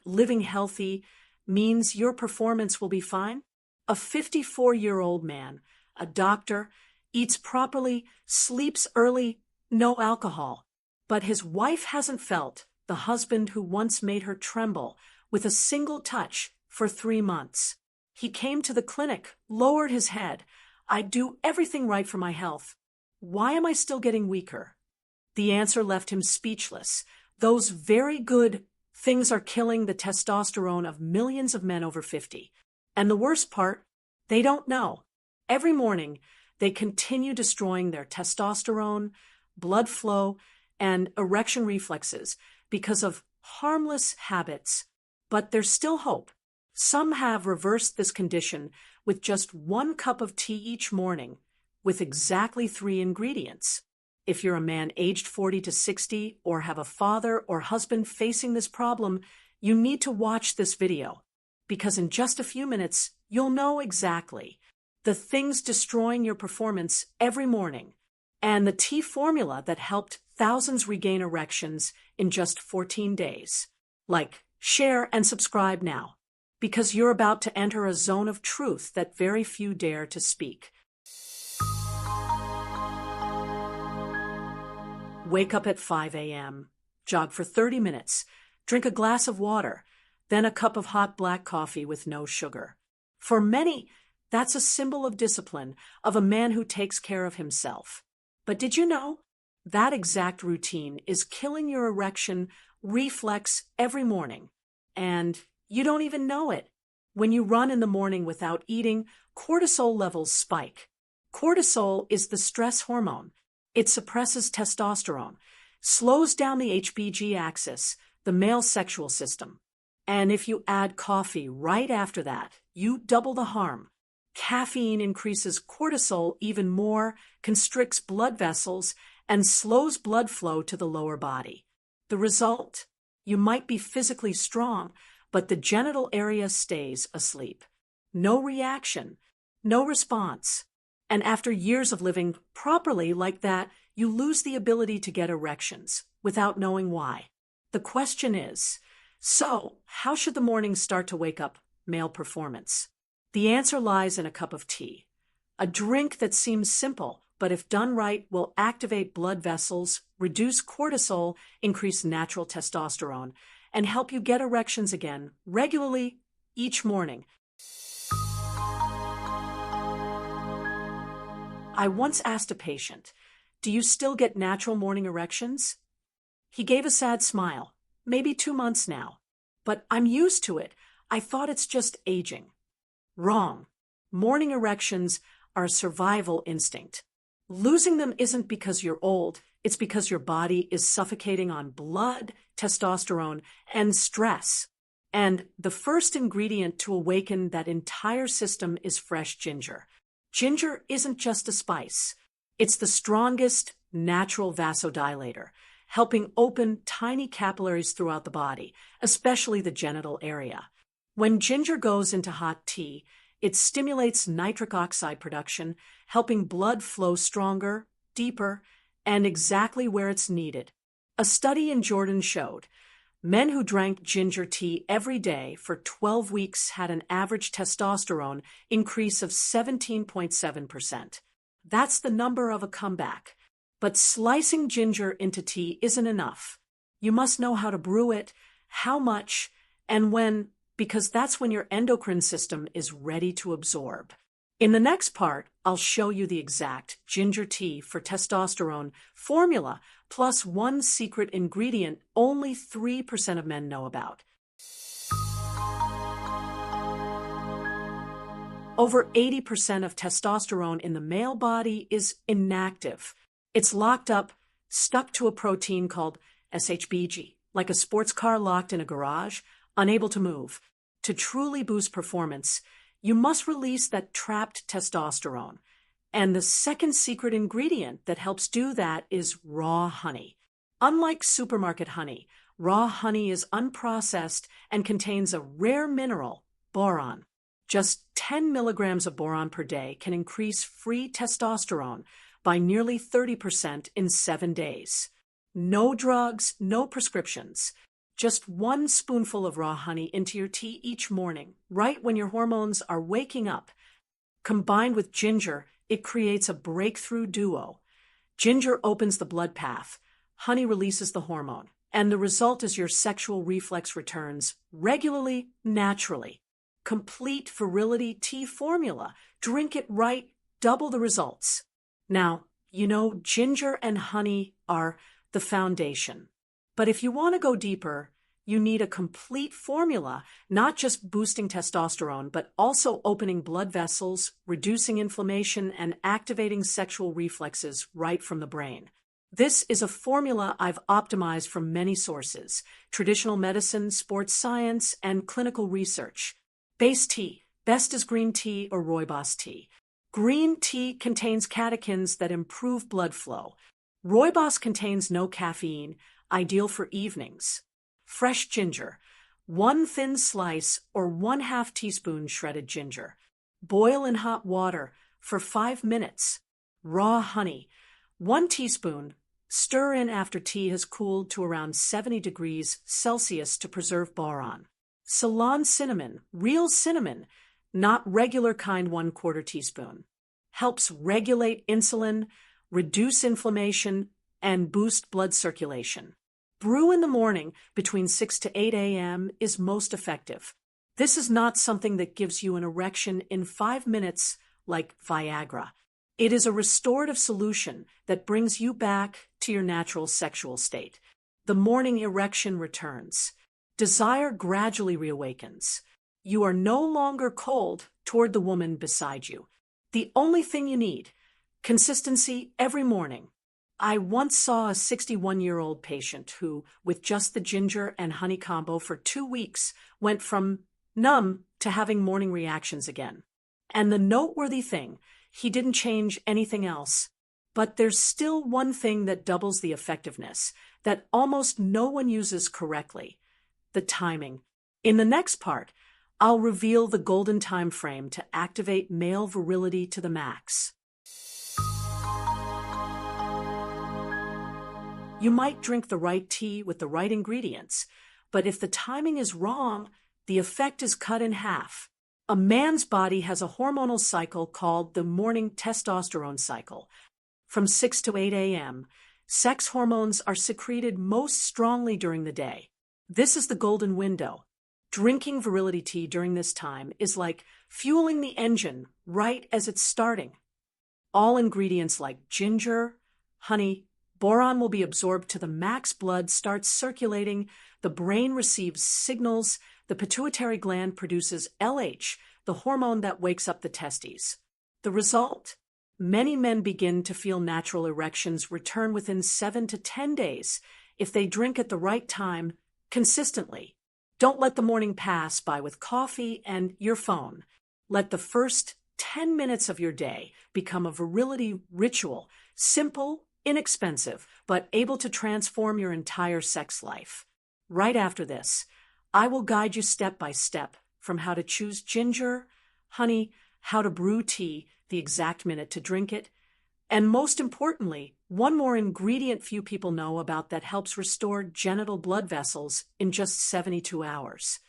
living healthy means your performance will be fine? A 54-year-old man, a doctor, eats properly, sleeps early, no alcohol. But his wife hasn't felt the husband who once made her tremble with a single touch for 3 months. He came to the clinic, lowered his head. I do everything right for my health. Why am I still getting weaker? The answer left him speechless. Those very good things are killing the testosterone of millions of men over 50. And the worst part, they don't know. Every morning, they continue destroying their testosterone, blood flow, and erection reflexes because of harmless habits. But there's still hope. Some have reversed this condition with just 1 cup of tea each morning, with exactly 3 ingredients. If you're a man aged 40 to 60 or have a father or husband facing this problem, you need to watch this video, because in just a few minutes, you'll know exactly the things destroying your performance every morning and the tea formula that helped thousands regain erections in just 14 days. Like, share, and subscribe now, because you're about to enter a zone of truth that very few dare to speak. Wake up at 5 a.m., jog for 30 minutes, drink a glass of water, then a cup of hot black coffee with no sugar. For many, that's a symbol of discipline, of a man who takes care of himself. But did you know that exact routine is killing your erection reflex every morning? And you don't even know it. When you run in the morning without eating, cortisol levels spike. Cortisol is the stress hormone. It suppresses testosterone, slows down the HCG axis, the male sexual system. And if you add coffee right after that, you double the harm. Caffeine increases cortisol even more, constricts blood vessels, and slows blood flow to the lower body. The result? You might be physically strong, but the genital area stays asleep. No reaction, no response. And after years of living properly like that, you lose the ability to get erections without knowing why. The question is, so how should the morning start to wake up male performance? The answer lies in a cup of tea. A drink that seems simple, but if done right, will activate blood vessels, reduce cortisol, increase natural testosterone, and help you get erections again regularly each morning. I once asked a patient, "Do you still get natural morning erections?" He gave a sad smile. "Maybe 2 months now. But I'm used to it. I thought it's just aging." Wrong. Morning erections are a survival instinct. Losing them isn't because you're old. It's because your body is suffocating on blood, testosterone, and stress. And the first ingredient to awaken that entire system is fresh ginger. Ginger isn't just a spice. It's the strongest natural vasodilator, helping open tiny capillaries throughout the body, especially the genital area. When ginger goes into hot tea, it stimulates nitric oxide production, helping blood flow stronger, deeper, and exactly where it's needed. A study in Jordan showed men who drank ginger tea every day for 12 weeks had an average testosterone increase of 17.7%. That's the number of a comeback. But slicing ginger into tea isn't enough. You must know how to brew it, how much, and when, because that's when your endocrine system is ready to absorb. In the next part, I'll show you the exact ginger tea for testosterone formula, plus one secret ingredient only 3% of men know about. Over 80% of testosterone in the male body is inactive. It's locked up, stuck to a protein called SHBG, like a sports car locked in a garage, unable to move. To truly boost performance, you must release that trapped testosterone. And the second secret ingredient that helps do that is raw honey. Unlike supermarket honey, raw honey is unprocessed and contains a rare mineral, boron. Just 10 milligrams of boron per day can increase free testosterone by nearly 30% in 7 days. No drugs, no prescriptions. Just one spoonful of raw honey into your tea each morning, right when your hormones are waking up. Combined with ginger, it creates a breakthrough duo. Ginger opens the blood path, honey releases the hormone, and the result is your sexual reflex returns regularly, naturally. Complete Virility tea formula. Drink it right, double the results. Now, ginger and honey are the foundation. But if you want to go deeper, you need a complete formula, not just boosting testosterone, but also opening blood vessels, reducing inflammation, and activating sexual reflexes right from the brain. This is a formula I've optimized from many sources: traditional medicine, sports science, and clinical research. Base tea. Best is green tea or rooibos tea. Green tea contains catechins that improve blood flow. Rooibos contains no caffeine, ideal for evenings. Fresh ginger. 1 thin slice or 1/2 teaspoon shredded ginger. Boil in hot water for 5 minutes. Raw honey. 1 teaspoon. Stir in after tea has cooled to around 70 degrees Celsius to preserve boron. Ceylon cinnamon. Real cinnamon, not regular kind, 1/4 teaspoon. Helps regulate insulin, reduce inflammation, and boost blood circulation. Brew in the morning between 6 to 8 a.m. is most effective. This is not something that gives you an erection in 5 minutes like Viagra. It is a restorative solution that brings you back to your natural sexual state. The morning erection returns. Desire gradually reawakens. You are no longer cold toward the woman beside you. The only thing you need: consistency every morning. I once saw a 61-year-old patient who, with just the ginger and honey combo for 2 weeks, went from numb to having morning reactions again. And the noteworthy thing, he didn't change anything else. But there's still one thing that doubles the effectiveness, that almost no one uses correctly: the timing. In the next part, I'll reveal the golden time frame to activate male virility to the max. You might drink the right tea with the right ingredients, but if the timing is wrong, the effect is cut in half. A man's body has a hormonal cycle called the morning testosterone cycle. From 6 to 8 a.m., sex hormones are secreted most strongly during the day. This is the golden window. Drinking virility tea during this time is like fueling the engine right as it's starting. All ingredients like ginger, honey, boron will be absorbed to the max, blood starts circulating, the brain receives signals, the pituitary gland produces LH, the hormone that wakes up the testes. The result? Many men begin to feel natural erections return within 7 to 10 days if they drink at the right time, consistently. Don't let the morning pass by with coffee and your phone. Let the first 10 minutes of your day become a virility ritual, simple, inexpensive, but able to transform your entire sex life. Right after this, I will guide you step by step from how to choose ginger, honey, how to brew tea, the exact minute to drink it, and most importantly, one more ingredient few people know about that helps restore genital blood vessels in just 72 hours.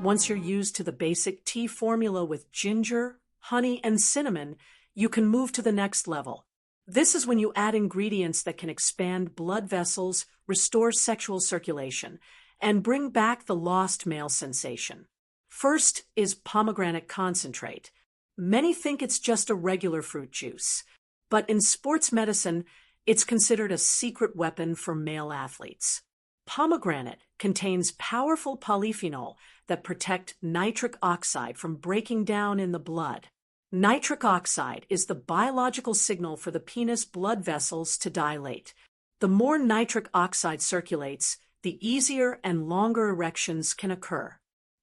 Once you're used to the basic tea formula with ginger, honey, and cinnamon, you can move to the next level. This is when you add ingredients that can expand blood vessels, restore sexual circulation, and bring back the lost male sensation. First is pomegranate concentrate. Many think it's just a regular fruit juice, but in sports medicine, it's considered a secret weapon for male athletes. Pomegranate contains powerful polyphenol that protect nitric oxide from breaking down in the blood. Nitric oxide is the biological signal for the penis blood vessels to dilate. The more nitric oxide circulates, the easier and longer erections can occur.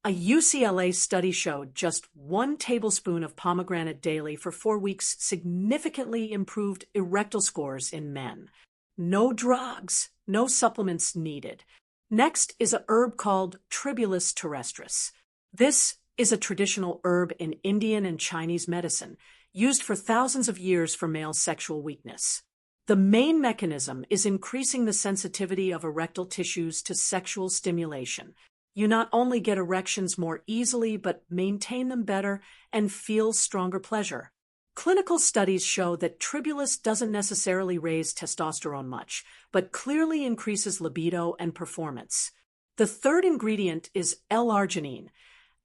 A UCLA study showed just 1 tablespoon of pomegranate daily for 4 weeks significantly improved erectile scores in men. No drugs, no supplements needed. Next is a herb called Tribulus terrestris. This is a traditional herb in Indian and Chinese medicine, used for thousands of years for male sexual weakness. The main mechanism is increasing the sensitivity of erectile tissues to sexual stimulation. You not only get erections more easily, but maintain them better and feel stronger pleasure. Clinical studies show that Tribulus doesn't necessarily raise testosterone much, but clearly increases libido and performance. The third ingredient is L-arginine,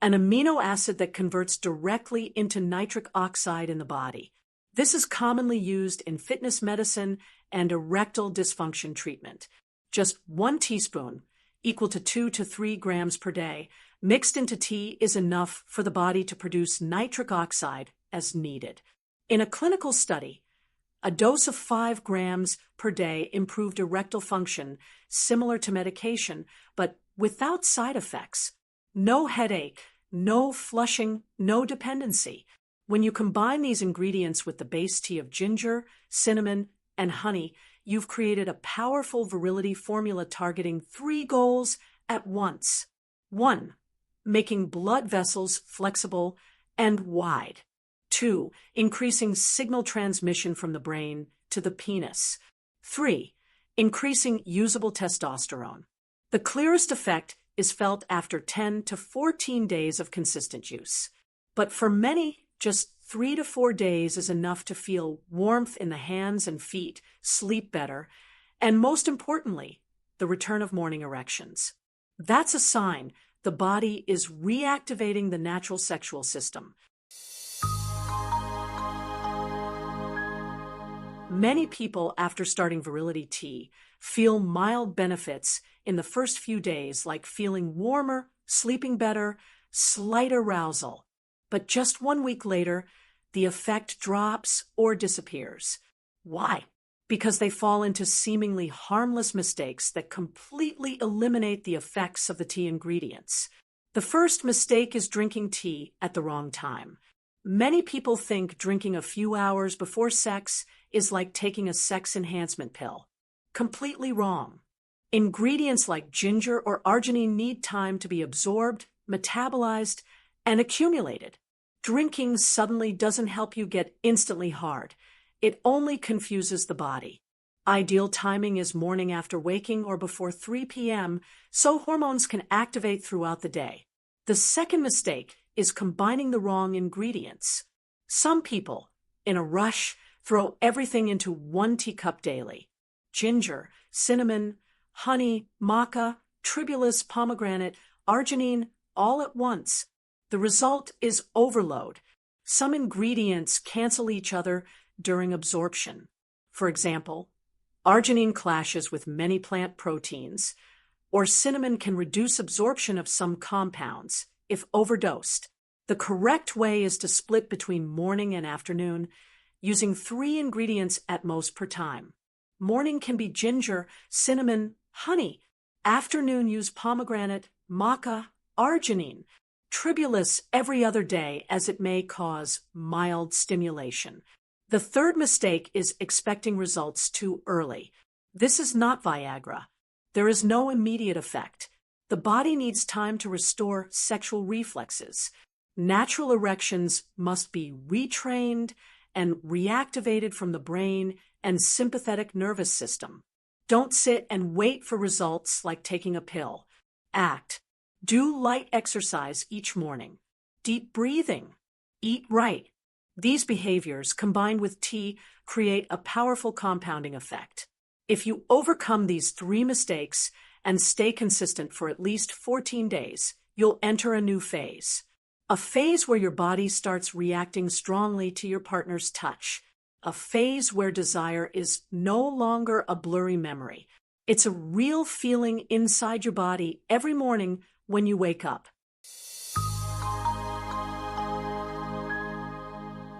an amino acid that converts directly into nitric oxide in the body. This is commonly used in fitness medicine and erectile dysfunction treatment. Just 1 teaspoon, equal to 2 to 3 grams per day, mixed into tea is enough for the body to produce nitric oxide as needed. In a clinical study, a dose of 5 grams per day improved erectile function similar to medication, but without side effects. No headache, no flushing, no dependency. When you combine these ingredients with the base tea of ginger, cinnamon, and honey, you've created a powerful virility formula targeting 3 goals at once. 1. Making blood vessels flexible and wide. 2. Increasing signal transmission from the brain to the penis. 3. Increasing usable testosterone. The clearest effect is felt after 10 to 14 days of consistent use. But for many, just 3 to 4 days is enough to feel warmth in the hands and feet, sleep better, and most importantly, the return of morning erections. That's a sign the body is reactivating the natural sexual system. Many people, after starting Virility tea, feel mild benefits in the first few days, like feeling warmer, sleeping better, slight arousal. But just 1 week later, the effect drops or disappears. Why? Because they fall into seemingly harmless mistakes that completely eliminate the effects of the tea ingredients. The first mistake is drinking tea at the wrong time. Many people think drinking a few hours before sex is like taking a sex enhancement pill. Completely wrong. Ingredients like ginger or arginine need time to be absorbed, metabolized, and accumulated. Drinking suddenly doesn't help you get instantly hard. It only confuses the body. Ideal timing is morning after waking or before 3 p.m., so hormones can activate throughout the day. The second mistake is combining the wrong ingredients. Some people, in a rush, throw everything into 1 teacup daily. Ginger, cinnamon, honey, maca, tribulus, pomegranate, arginine, all at once. The result is overload. Some ingredients cancel each other during absorption. For example, arginine clashes with many plant proteins, or cinnamon can reduce absorption of some compounds if overdosed. The correct way is to split between morning and afternoon, using 3 ingredients at most per time. Morning can be ginger, cinnamon, honey. Afternoon use pomegranate, maca, arginine. Tribulus every other day, as it may cause mild stimulation. The third mistake is expecting results too early. This is not Viagra. There is no immediate effect. The body needs time to restore sexual reflexes. Natural erections must be retrained and reactivated from the brain and sympathetic nervous system. Don't sit and wait for results like taking a pill. Act. Do light exercise each morning. Deep breathing. Eat right. These behaviors, combined with tea, create a powerful compounding effect. If you overcome these 3 mistakes and stay consistent for at least 14 days, you'll enter a new phase. A phase where your body starts reacting strongly to your partner's touch. A phase where desire is no longer a blurry memory. It's a real feeling inside your body every morning when you wake up.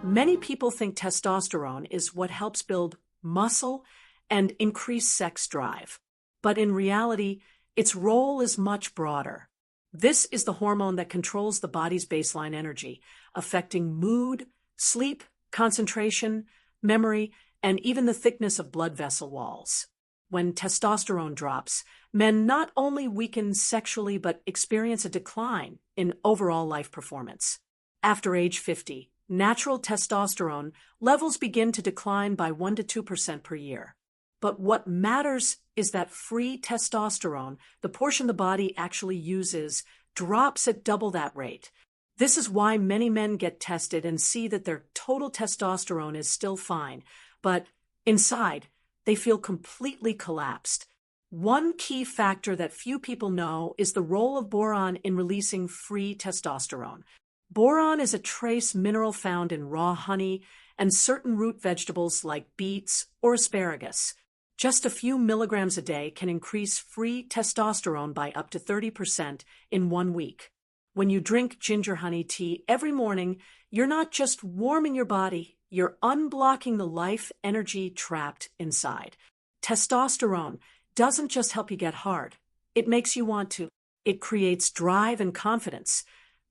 Many people think testosterone is what helps build muscle and increase sex drive. But in reality, its role is much broader. This is the hormone that controls the body's baseline energy, affecting mood, sleep, concentration, memory, and even the thickness of blood vessel walls. When testosterone drops, men not only weaken sexually but experience a decline in overall life performance. After age 50, natural testosterone levels begin to decline by 1 to 2% per year. But what matters is that free testosterone, the portion the body actually uses, drops at double that rate. This is why many men get tested and see that their total testosterone is still fine, but inside, they feel completely collapsed. One key factor that few people know is the role of boron in releasing free testosterone. Boron is a trace mineral found in raw honey and certain root vegetables like beets or asparagus. Just a few milligrams a day can increase free testosterone by up to 30% in 1 week. When you drink ginger honey tea every morning, you're not just warming your body, you're unblocking the life energy trapped inside. Testosterone doesn't just help you get hard. It makes you want to. It creates drive and confidence,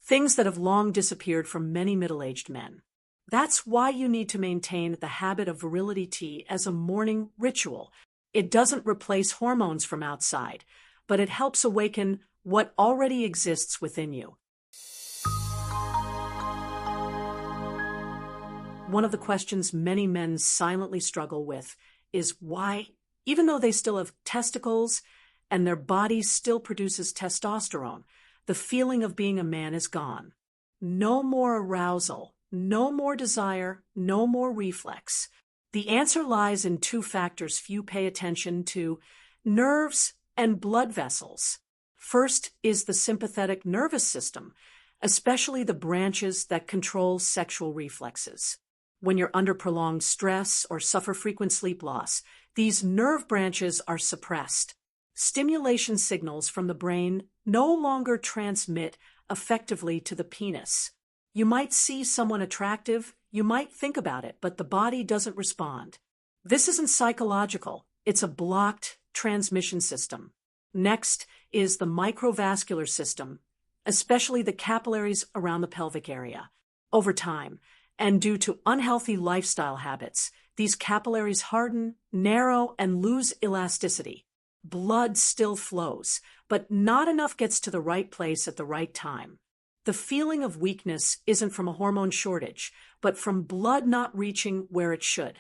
things that have long disappeared from many middle-aged men. That's why you need to maintain the habit of Virility tea as a morning ritual. It doesn't replace hormones from outside, but it helps awaken what already exists within you. One of the questions many men silently struggle with is why, even though they still have testicles and their body still produces testosterone, the feeling of being a man is gone. No more arousal, no more desire, no more reflex. The answer lies in 2 factors few pay attention to: nerves and blood vessels. First is the sympathetic nervous system, especially the branches that control sexual reflexes. When you're under prolonged stress or suffer frequent sleep loss, these nerve branches are suppressed. Stimulation signals from the brain no longer transmit effectively to the penis. You might see someone attractive, you might think about it, but the body doesn't respond. This isn't psychological, it's a blocked transmission system. Next is the microvascular system, especially the capillaries around the pelvic area. Over time, and due to unhealthy lifestyle habits, these capillaries harden, narrow, and lose elasticity. Blood still flows, but not enough gets to the right place at the right time. The feeling of weakness isn't from a hormone shortage, but from blood not reaching where it should.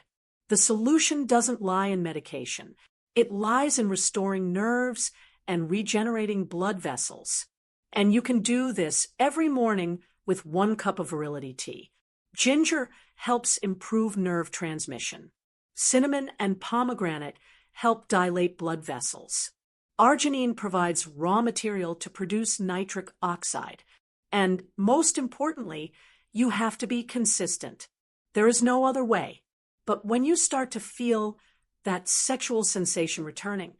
The solution doesn't lie in medication. It lies in restoring nerves and regenerating blood vessels. And you can do this every morning with 1 cup of Virility tea. Ginger helps improve nerve transmission. Cinnamon and pomegranate help dilate blood vessels. Arginine provides raw material to produce nitric oxide. And most importantly, you have to be consistent. There is no other way. But when you start to feel that sexual sensation returning,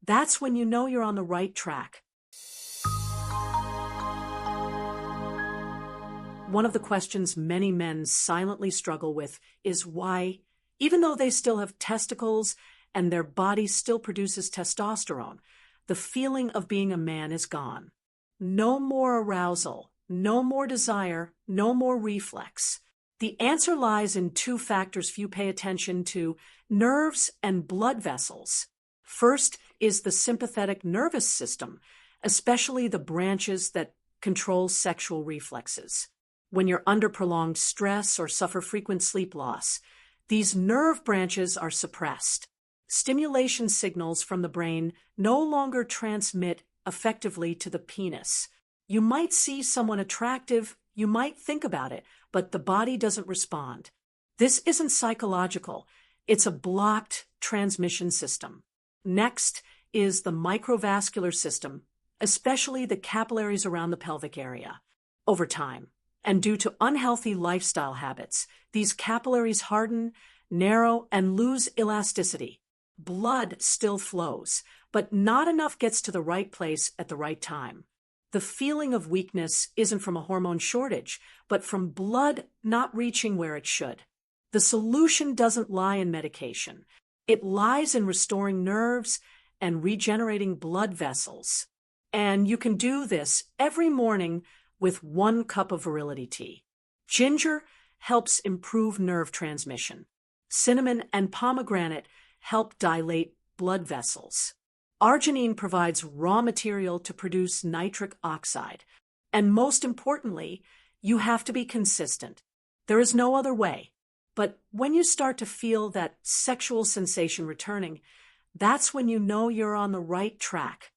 that's when you know you're on the right track. One of the questions many men silently struggle with is why, even though they still have testicles and their body still produces testosterone, the feeling of being a man is gone. No more arousal, no more desire, no more reflex. The answer lies in 2 factors few pay attention to: nerves and blood vessels. First is the sympathetic nervous system, especially the branches that control sexual reflexes. When you're under prolonged stress or suffer frequent sleep loss, these nerve branches are suppressed. Stimulation signals from the brain no longer transmit effectively to the penis. You might see someone attractive, you might think about it, but the body doesn't respond. This isn't psychological, it's a blocked transmission system. Next is the microvascular system, especially the capillaries around the pelvic area. Over time, and due to unhealthy lifestyle habits, these capillaries harden, narrow, and lose elasticity. Blood still flows, but not enough gets to the right place at the right time. The feeling of weakness isn't from a hormone shortage, but from blood not reaching where it should. The solution doesn't lie in medication. It lies in restoring nerves and regenerating blood vessels. And you can do this every morning with 1 cup of Virility tea. Ginger helps improve nerve transmission. Cinnamon and pomegranate help dilate blood vessels. Arginine provides raw material to produce nitric oxide. And most importantly, you have to be consistent. There is no other way. But when you start to feel that sexual sensation returning, that's when you know you're on the right track.